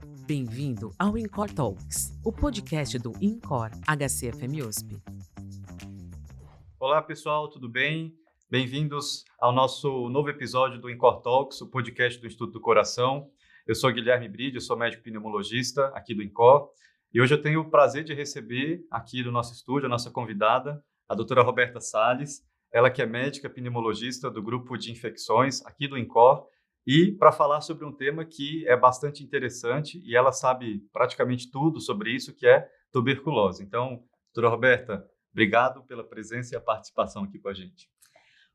Bem-vindo ao INCOR Talks, o podcast do INCOR HCFM USP. Olá pessoal, tudo bem? Bem-vindos ao nosso novo episódio do INCOR Talks, o podcast do Instituto do Coração. Eu sou Guilherme Bride, eu sou médico pneumologista aqui do INCOR e hoje eu tenho o prazer de receber aqui no nosso estúdio a nossa convidada, a doutora Roberta Salles, ela que é médica pneumologista do grupo de infecções aqui do INCOR e para falar sobre um tema que é bastante interessante e ela sabe praticamente tudo sobre isso, que é tuberculose. Então, doutora Roberta, obrigado pela presença e a participação aqui com a gente.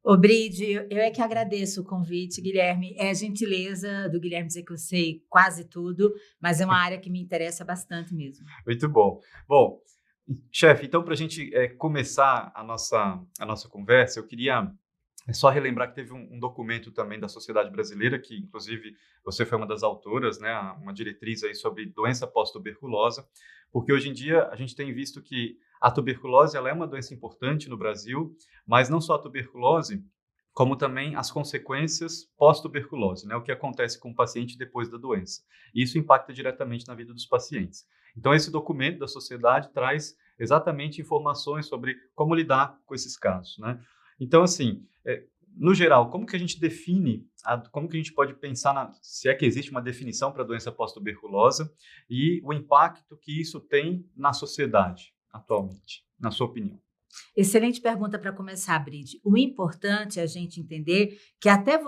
Ô, Bride, eu é que agradeço o convite, Guilherme. É gentileza do Guilherme dizer que eu sei quase tudo, mas é uma área que me interessa bastante mesmo. Muito bom. Bom, chefe, então para a gente começar a nossa conversa, eu queria só relembrar que teve um documento também da Sociedade Brasileira, que inclusive você foi uma das autoras, né, uma diretriz aí sobre doença pós-tuberculosa, porque hoje em dia a gente tem visto que a tuberculose ela é uma doença importante no Brasil, mas não só a tuberculose, como também as consequências pós-tuberculose, né, o que acontece com o paciente depois da doença. E isso impacta diretamente na vida dos pacientes. Então esse documento da sociedade traz exatamente informações sobre como lidar com esses casos, né? Então, assim, no geral, como que a gente define, como que a gente pode pensar, se é que existe uma definição para a doença pós-tuberculosa e o impacto que isso tem na sociedade atualmente, na sua opinião? Excelente pergunta para começar, Bride. O importante é a gente entender que até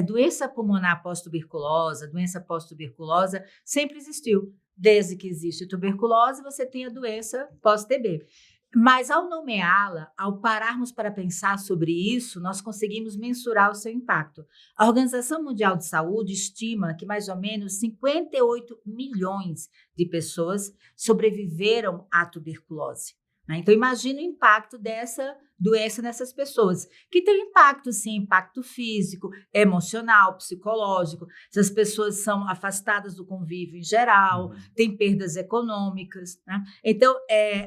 doença pulmonar pós-tuberculosa, doença pós-tuberculosa sempre existiu. Desde que existe tuberculose, você tem a doença pós-TB. Mas ao nomeá-la, ao pararmos para pensar sobre isso, nós conseguimos mensurar o seu impacto. A Organização Mundial de Saúde estima que mais ou menos 58 milhões de pessoas sobreviveram à tuberculose. Então, imagine o impacto dessa doença nessas pessoas, que tem impacto, sim, impacto físico, emocional, psicológico. Essas pessoas são afastadas do convívio em geral, têm perdas econômicas, né? Então,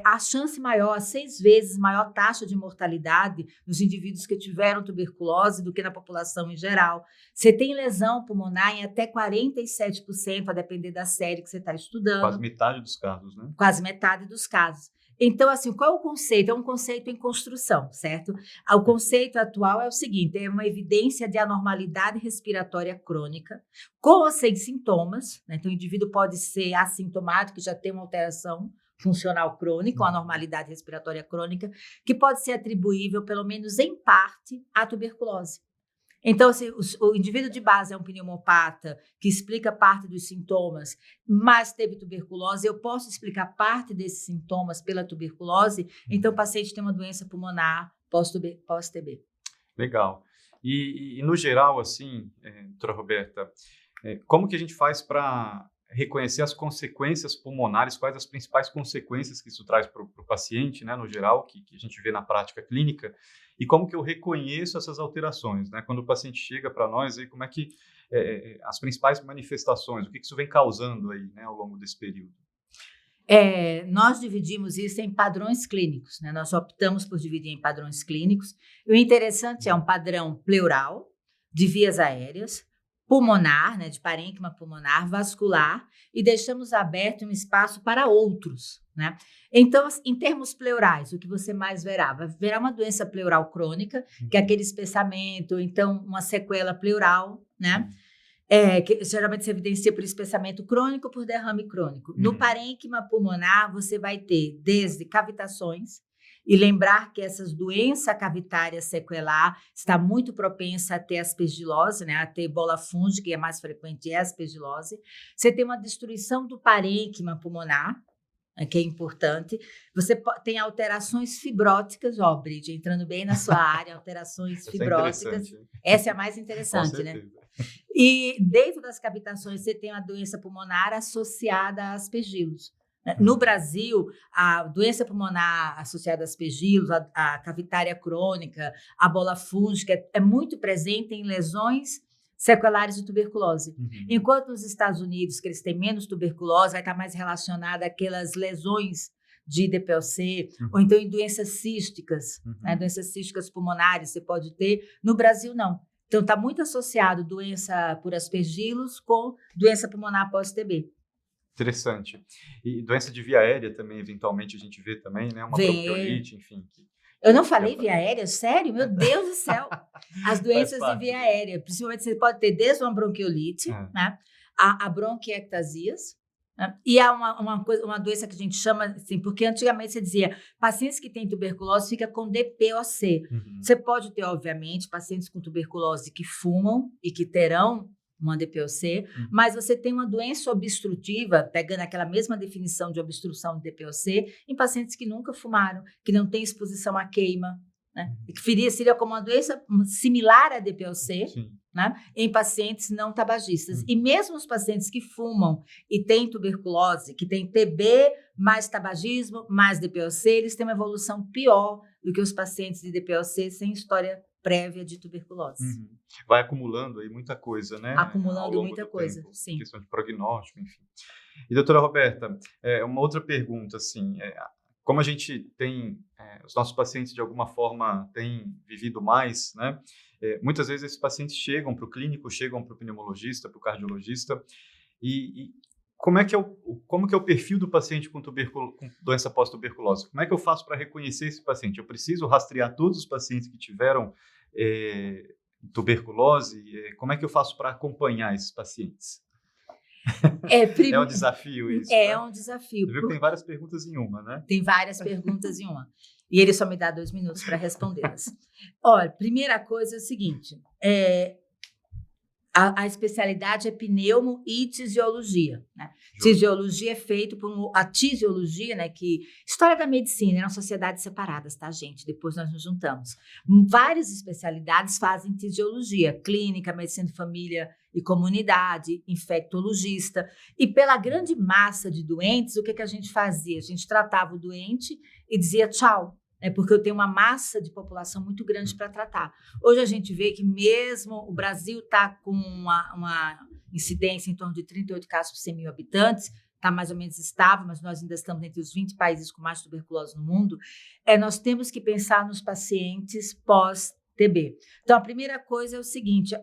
a chance maior, 6 vezes maior taxa de mortalidade nos indivíduos que tiveram tuberculose do que na população em geral. Você tem lesão pulmonar em até 47%, a depender da série que você está estudando. Quase metade dos casos, né? Quase metade dos casos. Então, assim, qual é o conceito? É um conceito em construção, certo? O conceito atual é o seguinte, é uma evidência de anormalidade respiratória crônica, com ou sem sintomas, né? Então, o indivíduo pode ser assintomático, já tem uma alteração funcional crônica, uma anormalidade respiratória crônica, que pode ser atribuível, pelo menos em parte, à tuberculose. Então, assim, o indivíduo de base é um pneumopata que explica parte dos sintomas, mas teve tuberculose, eu posso explicar parte desses sintomas pela tuberculose, então o paciente tem uma doença pulmonar pós-TB. Legal. E no geral, assim, doutora Roberta, como que a gente faz para reconhecer as consequências pulmonares, quais as principais consequências que isso traz para o paciente, né, no geral, que a gente vê na prática clínica, e como que eu reconheço essas alterações, né? Quando o paciente chega para nós, aí, como é que as principais manifestações, o que isso vem causando aí, né, ao longo desse período? Nós dividimos isso em padrões clínicos, né? Nós optamos por dividir em padrões clínicos. E o interessante é um padrão pleural, de vias aéreas, pulmonar, né, de parênquima pulmonar, vascular, e deixamos aberto um espaço para outros, né? Então, em termos pleurais, o que você mais verá? Verá uma doença pleural crônica, que é aquele espessamento, então uma sequela pleural, né? Que geralmente se evidencia por espessamento crônico ou por derrame crônico. No parênquima pulmonar, você vai ter desde cavitações, e lembrar que essa doença cavitária sequelar está muito propensa a ter aspergilose, né? A ter ebola fúngica, que é mais frequente, é a aspergilose. Você tem uma destruição do parênquima pulmonar, que é importante. Você tem alterações fibróticas, Bride, entrando bem na sua área, alterações fibróticas. Essa é a mais interessante, né? E dentro das cavitações, você tem a doença pulmonar associada a aspergilos. No Brasil, a doença pulmonar associada a aspergilos, a cavitária crônica, a bola fúngica, é muito presente em lesões sequelares de tuberculose. Enquanto nos Estados Unidos, que eles têm menos tuberculose, vai estar mais relacionada àquelas lesões de DPLC, ou então em doenças císticas, né? Doenças císticas pulmonares você pode ter. No Brasil, não. Então, está muito associado doença por aspergilos com doença pulmonar pós-TB. Interessante. E doença de via aérea também, eventualmente, a gente vê também, né? Uma bronquiolite, enfim. Eu não falei via aérea? Sério? Meu Deus do céu! As doenças de via né? aérea, principalmente você pode ter desde uma bronquiolite, né? A bronquiectasias, né? E há uma doença que a gente chama, assim, porque antigamente você dizia, pacientes que têm tuberculose fica com DPOC. Você pode ter, obviamente, pacientes com tuberculose que fumam e que terão uma DPOC, mas você tem uma doença obstrutiva, pegando aquela mesma definição de obstrução de DPOC, em pacientes que nunca fumaram, que não têm exposição à queima, né? E que seria como uma doença similar à DPOC, né? Em pacientes não tabagistas. E mesmo os pacientes que fumam e têm tuberculose, que têm TB, mais tabagismo, mais DPOC, eles têm uma evolução pior do que os pacientes de DPOC sem história prévia de tuberculose. Vai acumulando aí muita coisa, né? Acumulando muita coisa, tempo, sim. Questão de prognóstico, enfim. E, doutora Roberta, uma outra pergunta, assim, como a gente tem, os nossos pacientes de alguma forma têm vivido mais, né? Muitas vezes esses pacientes chegam para o clínico, chegam para o pneumologista, para o cardiologista, e como que é o perfil do paciente com doença pós-tuberculose? Como é que eu faço para reconhecer esse paciente? Eu preciso rastrear todos os pacientes que tiveram tuberculose? Como é que eu faço para acompanhar esses pacientes? É um desafio isso, né? É um desafio. Você viu que tem várias perguntas em uma, né? Tem várias perguntas em uma. E ele só me dá 2 minutos para respondê-las. Olha, primeira coisa é o seguinte, a especialidade é pneumo e tisiologia, né? Tisiologia é feito por a tisiologia, né? Que história da medicina eram sociedades separadas, tá, gente? Depois nós nos juntamos. Várias especialidades fazem tisiologia, clínica, medicina de família e comunidade, infectologista. E pela grande massa de doentes, o que a gente fazia? A gente tratava o doente e dizia tchau. Porque eu tenho uma massa de população muito grande para tratar. Hoje a gente vê que mesmo o Brasil está com uma incidência em torno de 38 casos por 100 mil habitantes, está mais ou menos estável, mas nós ainda estamos entre os 20 países com mais tuberculose no mundo. Nós temos que pensar nos pacientes pós-TB. Então, a primeira coisa é o seguinte,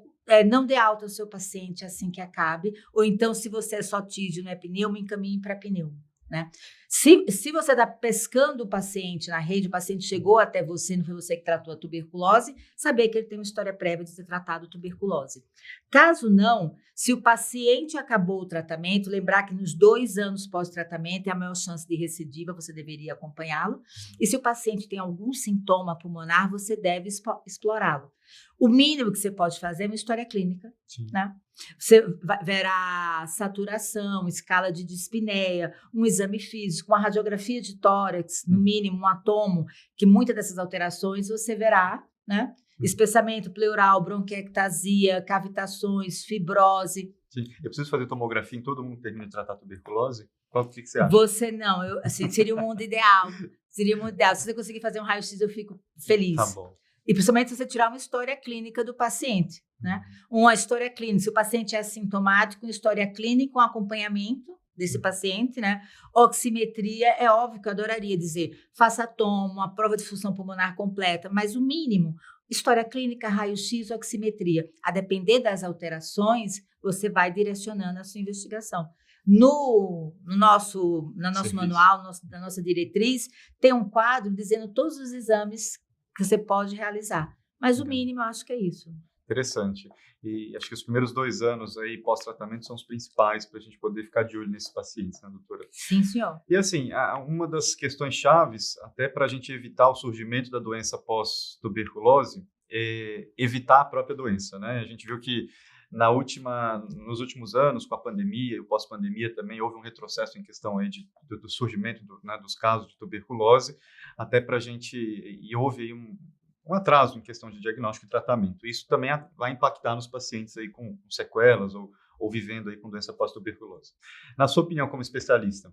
não dê alta ao seu paciente assim que acabe, ou então, se você é só tísio, não é pneumo, encaminhe para pneumo. Né? Se você está pescando o paciente na rede, o paciente chegou até você, não foi você que tratou a tuberculose, saber que ele tem uma história prévia de ter tratado tuberculose. Caso não, se o paciente acabou o tratamento, lembrar que nos 2 anos pós-tratamento é a maior chance de recidiva, você deveria acompanhá-lo. E se o paciente tem algum sintoma pulmonar, você deve explorá-lo. O mínimo que você pode fazer é uma história clínica, né? Você verá saturação, escala de dispneia, um exame físico, uma radiografia de tórax, no mínimo um atomo, que muitas dessas alterações você verá, né? Espessamento pleural, bronquiectasia, cavitações, fibrose. Sim. Eu preciso fazer tomografia em todo mundo que termina de tratar tuberculose? O que você acha? Você não, assim, seria o mundo ideal. Seria o mundo ideal. Se você conseguir fazer um raio-x, eu fico feliz. Tá bom. E principalmente se você tirar uma história clínica do paciente, né? Uma história clínica, se o paciente é assintomático, uma história clínica, um acompanhamento desse paciente, né? Oximetria, é óbvio que eu adoraria dizer, faça tomo, uma prova de função pulmonar completa, mas o mínimo, história clínica, raio-x, oximetria. A depender das alterações, você vai direcionando a sua investigação. No nosso manual, na nossa diretriz, tem um quadro dizendo todos os exames que você pode realizar. Mas o mínimo, eu acho que é isso. Interessante. E acho que os primeiros 2 anos aí pós-tratamento são os principais para a gente poder ficar de olho nesses pacientes, né, doutora? Sim, senhor. E assim, uma das questões chaves, até para a gente evitar o surgimento da doença pós-tuberculose, é evitar a própria doença, né? A gente viu que nos últimos anos, com a pandemia e o pós-pandemia também, houve um retrocesso em questão aí do surgimento dos casos de tuberculose, até para a gente, e houve aí um atraso em questão de diagnóstico e tratamento. Isso também vai impactar nos pacientes aí com sequelas ou vivendo aí com doença pós-tuberculose. Na sua opinião, como especialista,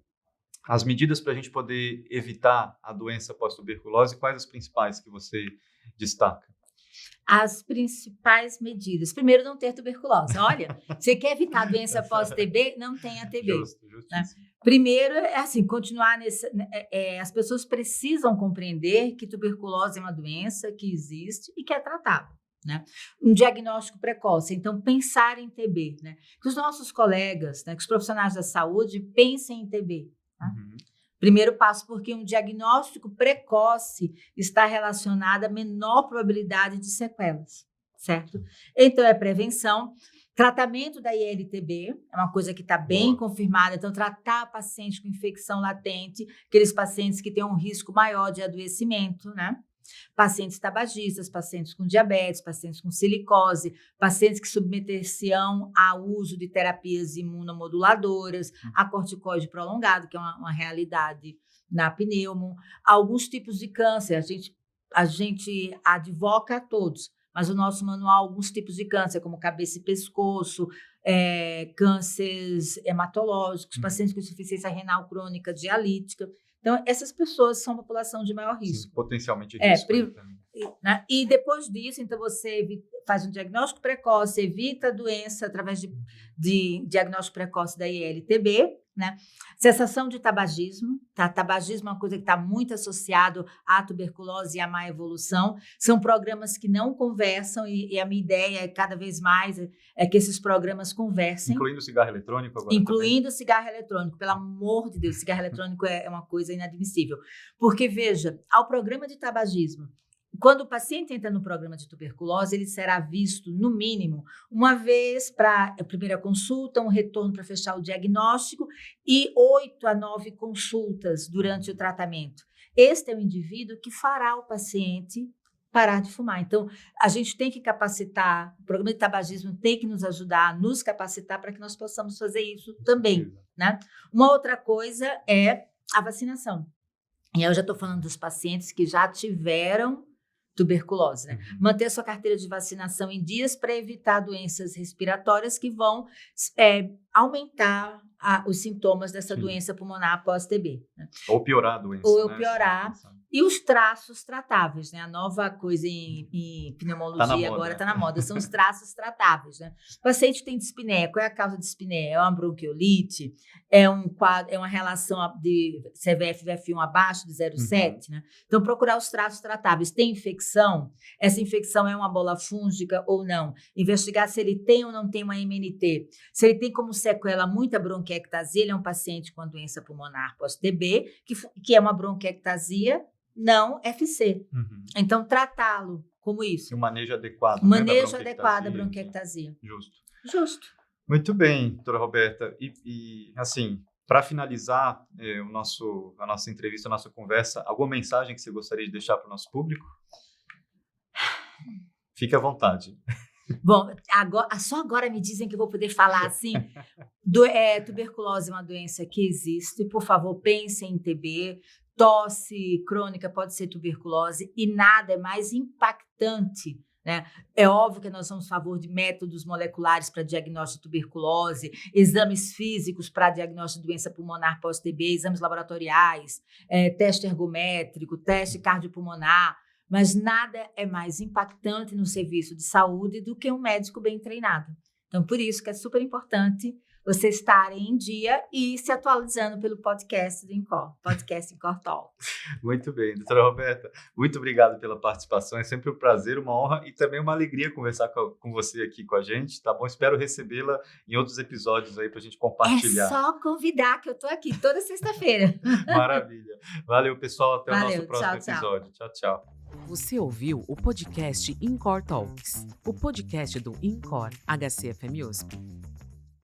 as medidas para a gente poder evitar a doença pós-tuberculose, quais as principais que você destaca? As principais medidas. Primeiro, não ter tuberculose. Olha, você quer evitar a doença pós-TB? Não tenha TB. Justo. Né? Primeiro, continuar as pessoas precisam compreender que tuberculose é uma doença que existe e que é tratável. né? Um diagnóstico precoce, então pensar em TB, né? Que os nossos colegas, né, que os profissionais da saúde pensem em TB. Tá? Uhum. Primeiro passo, porque um diagnóstico precoce está relacionado a menor probabilidade de sequelas, certo? Então, é prevenção. Tratamento da ILTB é uma coisa que está bem confirmada. Então, tratar pacientes com infecção latente, aqueles pacientes que têm um risco maior de adoecimento, né? Pacientes tabagistas, pacientes com diabetes, pacientes com silicose, pacientes que submeter-se-ão ao uso de terapias imunomoduladoras, a corticoide prolongado, que é uma realidade na pneumo, alguns tipos de câncer. A gente advoca a todos, mas o nosso manual, alguns tipos de câncer, como cabeça e pescoço, cânceres hematológicos, pacientes com insuficiência renal crônica dialítica. Então, essas pessoas são a população de maior risco. Sim, potencialmente risco. Né? E depois disso, então, você faz um diagnóstico precoce, evita a doença através de diagnóstico precoce da ILTB, né? Cessação de tabagismo, tá? Tabagismo é uma coisa que está muito associado à tuberculose e à má evolução. São programas que não conversam e a minha ideia é cada vez mais é que esses programas conversem. Incluindo cigarro eletrônico agora Incluindo também. Cigarro eletrônico, pelo amor de Deus, cigarro eletrônico é uma coisa inadmissível. Porque, veja, ao programa de tabagismo, quando o paciente entra no programa de tuberculose, ele será visto, no mínimo, uma vez para a primeira consulta, um retorno para fechar o diagnóstico e 8 a 9 consultas durante o tratamento. Este é o indivíduo que fará o paciente parar de fumar. Então, a gente tem que capacitar, o programa de tabagismo tem que nos ajudar, nos capacitar para que nós possamos fazer isso também, né? Uma outra coisa é a vacinação. E eu já estou falando dos pacientes que já tiveram tuberculose, né? Manter a sua carteira de vacinação em dias para evitar doenças respiratórias que vão aumentar os sintomas dessa doença pulmonar após TB. Né? Ou piorar a doença. Ou piorar. E os traços tratáveis, né? A nova coisa em pneumologia agora está na moda, são os traços tratáveis, né? O paciente tem dispneia, qual é a causa de dispneia? É uma bronquiolite? É uma relação de CVF/VF1 abaixo de 0,7, né? Então, procurar os traços tratáveis. Tem infecção? Essa infecção é uma bola fúngica ou não? Investigar se ele tem ou não tem uma MNT. Se ele tem como sequela muita bronquiectasia, ele é um paciente com a doença pulmonar pós-TB, que é uma bronquiectasia não FC. Então, tratá-lo como isso. E um manejo adequado. Manejo adequado da bronquiectasia. Justo. Muito bem, doutora Roberta. E assim, para finalizar a nossa entrevista, a nossa conversa, alguma mensagem que você gostaria de deixar para o nosso público? Fique à vontade. Bom, só agora me dizem que eu vou poder falar assim. Tuberculose é uma doença que existe. Por favor, pensem em TB. Tosse crônica pode ser tuberculose e nada é mais impactante, né? É óbvio que nós somos a favor de métodos moleculares para diagnóstico de tuberculose, exames físicos para diagnóstico de doença pulmonar pós-TB, exames laboratoriais, teste ergométrico, teste cardiopulmonar, mas nada é mais impactante no serviço de saúde do que um médico bem treinado. Então, por isso que é super importante vocês estarem em dia e se atualizando pelo podcast do INCOR, podcast INCOR Talks. Muito bem, doutora Roberta, muito obrigado pela participação, é sempre um prazer, uma honra e também uma alegria conversar com você aqui com a gente, tá bom? Espero recebê-la em outros episódios aí pra gente compartilhar. É só convidar que eu tô aqui toda sexta-feira. Maravilha. Valeu, pessoal, até o nosso próximo episódio. Tchau. Você ouviu o podcast INCOR Talks, o podcast do INCOR HCFM USP.